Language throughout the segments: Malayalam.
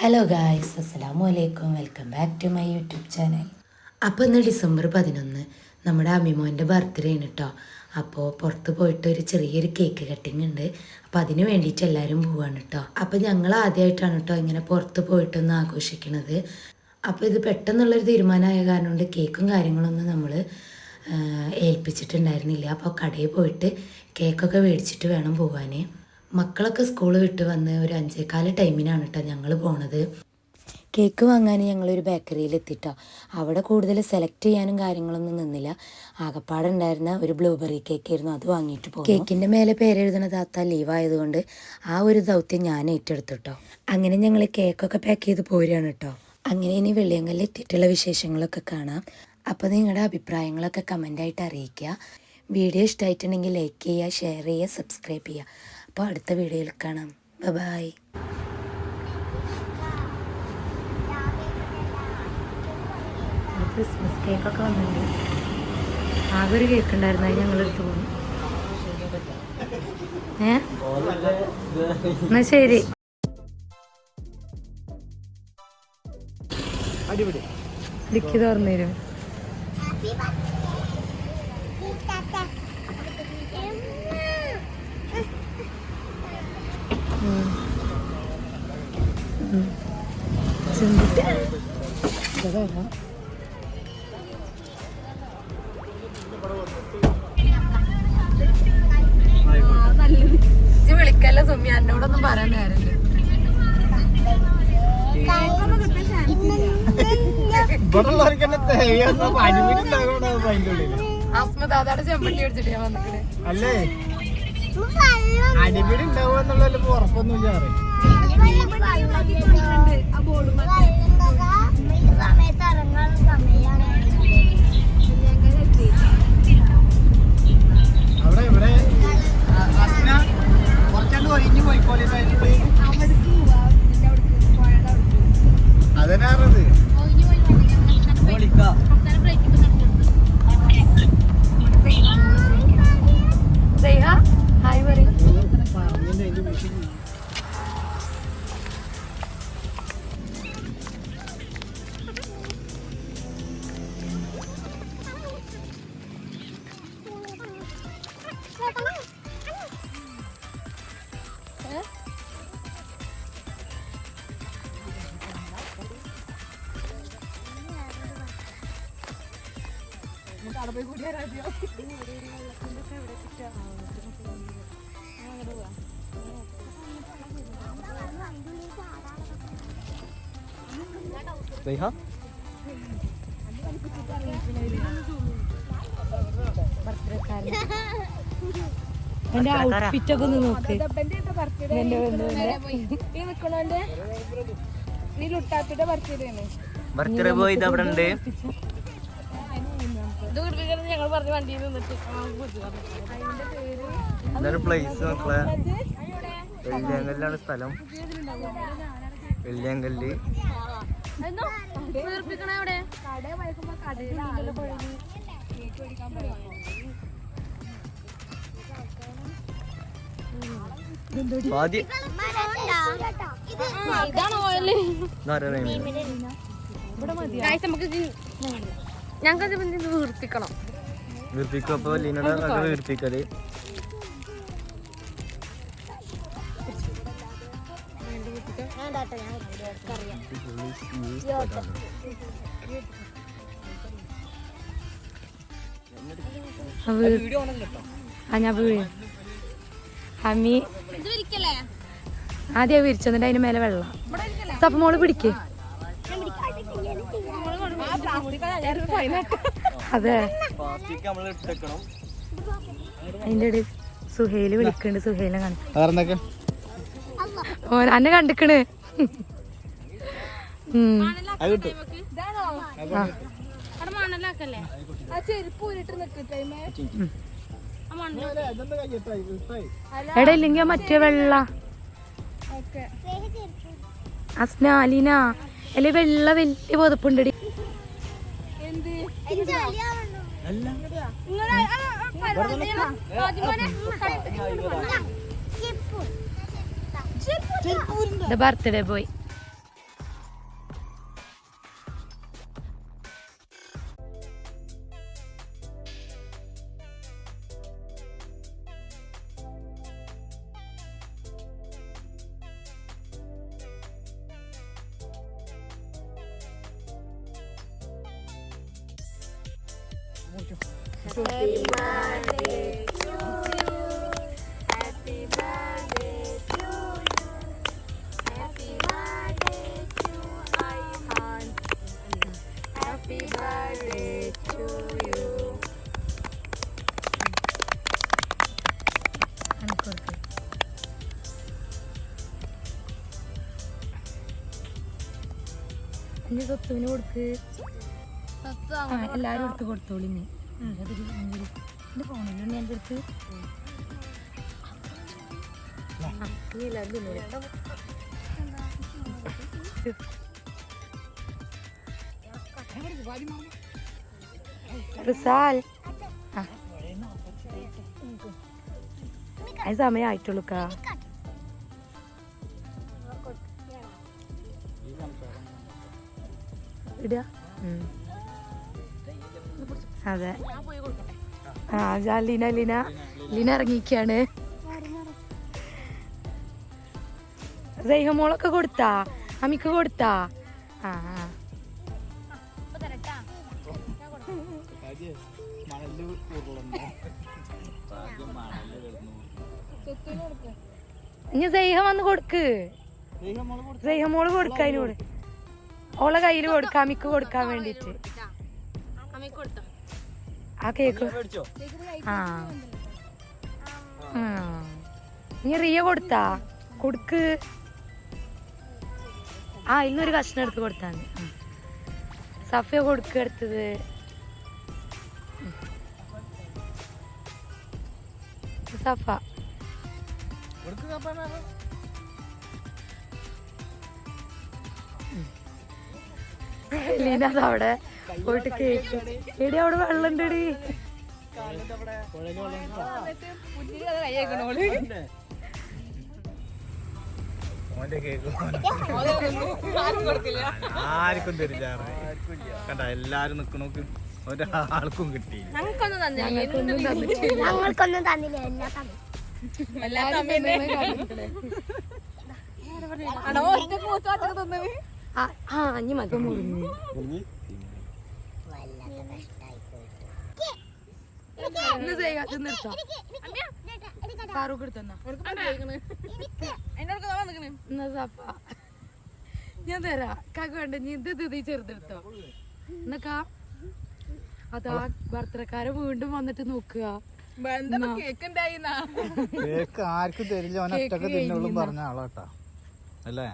ഹലോ ഗായ്സ്, അസ്സലാമു അലൈക്കും. Welcome back to my YouTube channel. അപ്പോൾ ഇന്ന് ഡിസംബർ 11 നമ്മുടെ അമ്മിമോൻ്റെ ബർത്ത്ഡേ ആണ് കേട്ടോ. അപ്പോൾ പുറത്ത് പോയിട്ട് ഒരു ചെറിയൊരു കേക്ക് കട്ടിങ് ഉണ്ട്. അപ്പോൾ അതിന് വേണ്ടിയിട്ട് എല്ലാവരും പോവാണ് കേട്ടോ. അപ്പോൾ ഞങ്ങൾ ആദ്യമായിട്ടാണ് കേട്ടോ ഇങ്ങനെ പുറത്ത് പോയിട്ടൊന്ന് ആഘോഷിക്കുന്നത്. അപ്പോൾ ഇത് പെട്ടെന്നുള്ളൊരു തീരുമാനമായ കാരണം കൊണ്ട് കേക്കും കാര്യങ്ങളൊന്നും നമ്മൾ ഏൽപ്പിച്ചിട്ടുണ്ടായിരുന്നില്ല. അപ്പോൾ കടയിൽ പോയിട്ട് കേക്കൊക്കെ മേടിച്ചിട്ട് വേണം പോകാൻ. മക്കളൊക്കെ സ്കൂൾ വിട്ട് വന്ന് ഒരു 5:15 ടൈമിനാണ് കേട്ടോ ഞങ്ങൾ പോണത്. കേക്ക് വാങ്ങാൻ ഞങ്ങളൊരു ബേക്കറിയിൽ എത്തിട്ടോ. അവിടെ കൂടുതൽ സെലക്ട് ചെയ്യാനും കാര്യങ്ങളൊന്നും നിന്നില്ല. ആകപ്പാടുണ്ടായിരുന്ന ഒരു ബ്ലൂബെറി കേക്കായിരുന്നു, അത് വാങ്ങിയിട്ട് പോകും. കേക്കിൻ്റെ മേലെ പേരെഴുതുന്ന താത്ത ലീവായതുകൊണ്ട് ആ ഒരു ദൗത്യം ഞാൻ ഏറ്റെടുത്തു കേട്ടോ. അങ്ങനെ ഞങ്ങൾ കേക്കൊക്കെ പാക്ക് ചെയ്ത് പോരുകയാണ് കേട്ടോ. അങ്ങനെ ഇനി വെള്ളിയങ്കല്ലിൽ എത്തിയിട്ടുള്ള വിശേഷങ്ങളൊക്കെ കാണാം. അപ്പോൾ നിങ്ങളുടെ അഭിപ്രായങ്ങളൊക്കെ കമൻ്റായിട്ട് അറിയിക്കുക. വീഡിയോ ഇഷ്ടമായിട്ടുണ്ടെങ്കിൽ ലൈക്ക് ചെയ്യുക, ഷെയർ ചെയ്യുക, സബ്സ്ക്രൈബ് ചെയ്യുക. അപ്പോൾ അടുത്ത വീഡിയോയിൽ കാണാം. ബൈ. ക്രിസ്മസ് കേക്കൊക്കെ വന്നിട്ടുണ്ട്. ആകെ ഒരു കേക്ക് ഉണ്ടായിരുന്നു, അത് ഞങ്ങളെടുത്ത് പോകുന്നു. എന്നാ ശരി. ഡിക്കി തുറന്നു തരും. വിളിക്കല്ല സുമ്മി, എന്നോടൊന്നും പറയാൻ നേരമില്ല. അസ്മദാദാടെ ചെമ്പട്ടി അടിച്ചിട്ട് ഞാൻ വന്നിട്ട് അല്ലേ അടിപിടി ഉണ്ടാവുക എന്നുള്ള ഉറപ്പൊന്നുമില്ല. അവിടെ ഇവിടെ കുറച്ചാണ്ട് ഒഴിഞ്ഞു പോയിക്കോളി. അതിനാറത് ഹായ് പറയും. എന്റെ ഔട്ട്ഫിറ്റ് ഒക്കെ ഒന്ന് നോക്ക്. ബർത്ത്ഡേ ബോയ് ഇത് അവിടെ ഉണ്ട്. ഞങ്ങൾ പറഞ്ഞ വണ്ടിയിൽ നിന്നിട്ട് പ്ലേസ് മക്കളെ വെള്ളിയങ്കല്ലാണ് സ്ഥലം. വെള്ളിയങ്കല്ല് ഞങ്ങൾക്ക് വീർപ്പിക്കണം. വീർപ്പിക്കും. അപ്പൊ ലീനയുടെ വീർപ്പിക്കല് ഹമി ആദ്യം വിരിച്ചെന്നിട്ട് അതിന് മേലെ വെള്ളം. അപ്പൊ മോള് പിടിക്കേ. അതെ, അതിന്റെ ഇടയിൽ സുഹേല് വിളിക്കണ്ട്. സുഹേലെ കണ്ടു. ഓ അന്നെ കണ്ടിക്കണ്. എടാ ഇല്ലെങ്കിൽ മറ്റേ വെള്ള അസ്നാലിന അല്ലെ വെള്ള വലിയ പുതപ്പുണ്ടടി. ബർത്ത്ഡേ പോയി. ഇനി സ്വത്തുവിന് കൊടുക്ക്. എല്ലാരും എടുത്ത് കൊടുത്തോളി. ഇനി എന്റെ ഫോണില് ഞാൻ എടുത്ത് അത് സമയമായിട്ടുള്ളൂക്കാ. ഇടുക. അതെ ലീന ലീന ലീന ഇറങ്ങിക്കാണ്. മോളൊക്കെ കൊടുത്താ അമ്മിക്ക് കൊടുത്താ? ആ ഇനി സൈഹ വന്ന് കൊടുക്ക്. സൈഹമോള് കൊടുക്ക. അതിനോട് ഓളെ കയ്യില് കൊടുക്ക, അമ്മിക്ക് കൊടുക്കാൻ വേണ്ടിട്ട്. ആ കേക്ക് ഇനി റിയ കൊടുത്താ? കൊടുക്ക്. ഇന്നൊരു കഷ്ണം എടുത്ത് കൊടുത്താ മതി. സഫിയ കൊടുക്ക. എടുത്തത് സഫ. ലീന അവിടെ പോയിട്ട് കേക്ക്. എടി അവിടെ വെള്ളം ഉണ്ടടി. ആർക്കും തരില്ല. കണ്ട എല്ലാരും നിക്കണോക്ക് ഒരാൾക്കും കിട്ടി. ഞങ്ങൾക്കൊന്നും തന്നില്ല. ഇനി മതി. മുറിഞ്ഞു ഞാൻ തരാ. കാക്ക വേണ്ട. നീ ഇത് ചെറുതെടുത്തോ എന്നക്കാ. അതാ ഭർത്തക്കാരെ വീണ്ടും വന്നിട്ട് നോക്കുക. കേക്ക് ആർക്കും തരില്ല. ഒറ്റക്ക് തിന്നോളും പറഞ്ഞ ആളാട്ടാ അല്ലേ?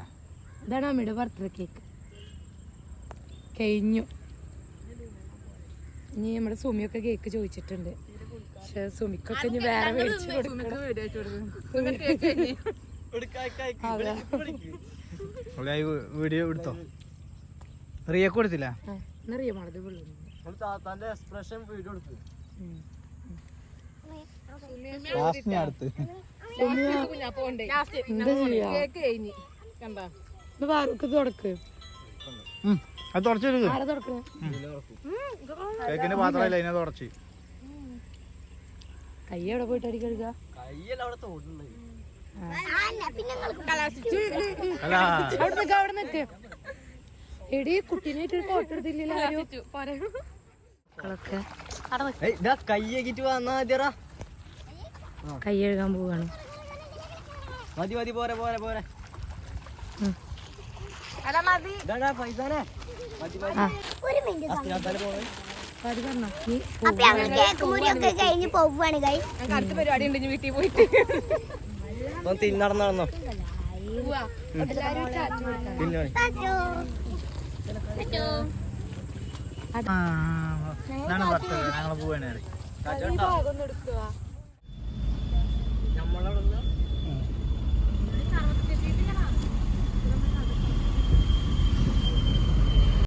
ഇതാണ് അമ്മയുടെ ബർത്ത്ഡേ കേക്ക്. കഴിഞ്ഞു. ഇനി നമ്മുടെ സുമിയൊക്കെ കേക്ക് ചോദിച്ചിട്ടുണ്ട്. പക്ഷെ സുമിക്കൊക്കെ ഇനി വേറെ മേടിച്ചു വീഡിയോ എടുത്തോ? റിയ കൊടുത്തില്ല. എന്നറിയാമത് തുടക്ക്. അത് തുടച്ചെടുക്ക്. ആരാ തുടക്കണേ? കേക്കിന്റെ പാത്രമില്ല, അതിനെ തുടച്ച്. കൈ എവിടെ പോയിട്ട് അടിക്കുക? അവിടെ നിക്ക്. എടി കുട്ടീനായിട്ട് ഫോട്ടോ എടുത്തില്ലല്ലോ ആരും. കൈ കഴുകാൻ പോവാണ്. മതി മതി, പോരെ പോരെ പോരെ. കഴിഞ്ഞ് പോവാണ്. അടുത്ത പരിപാടി ഉണ്ട് വീട്ടിൽ പോയിട്ട്. നടന്നോ? ഞങ്ങള് പോവാണ്. നമ്മളവിടെ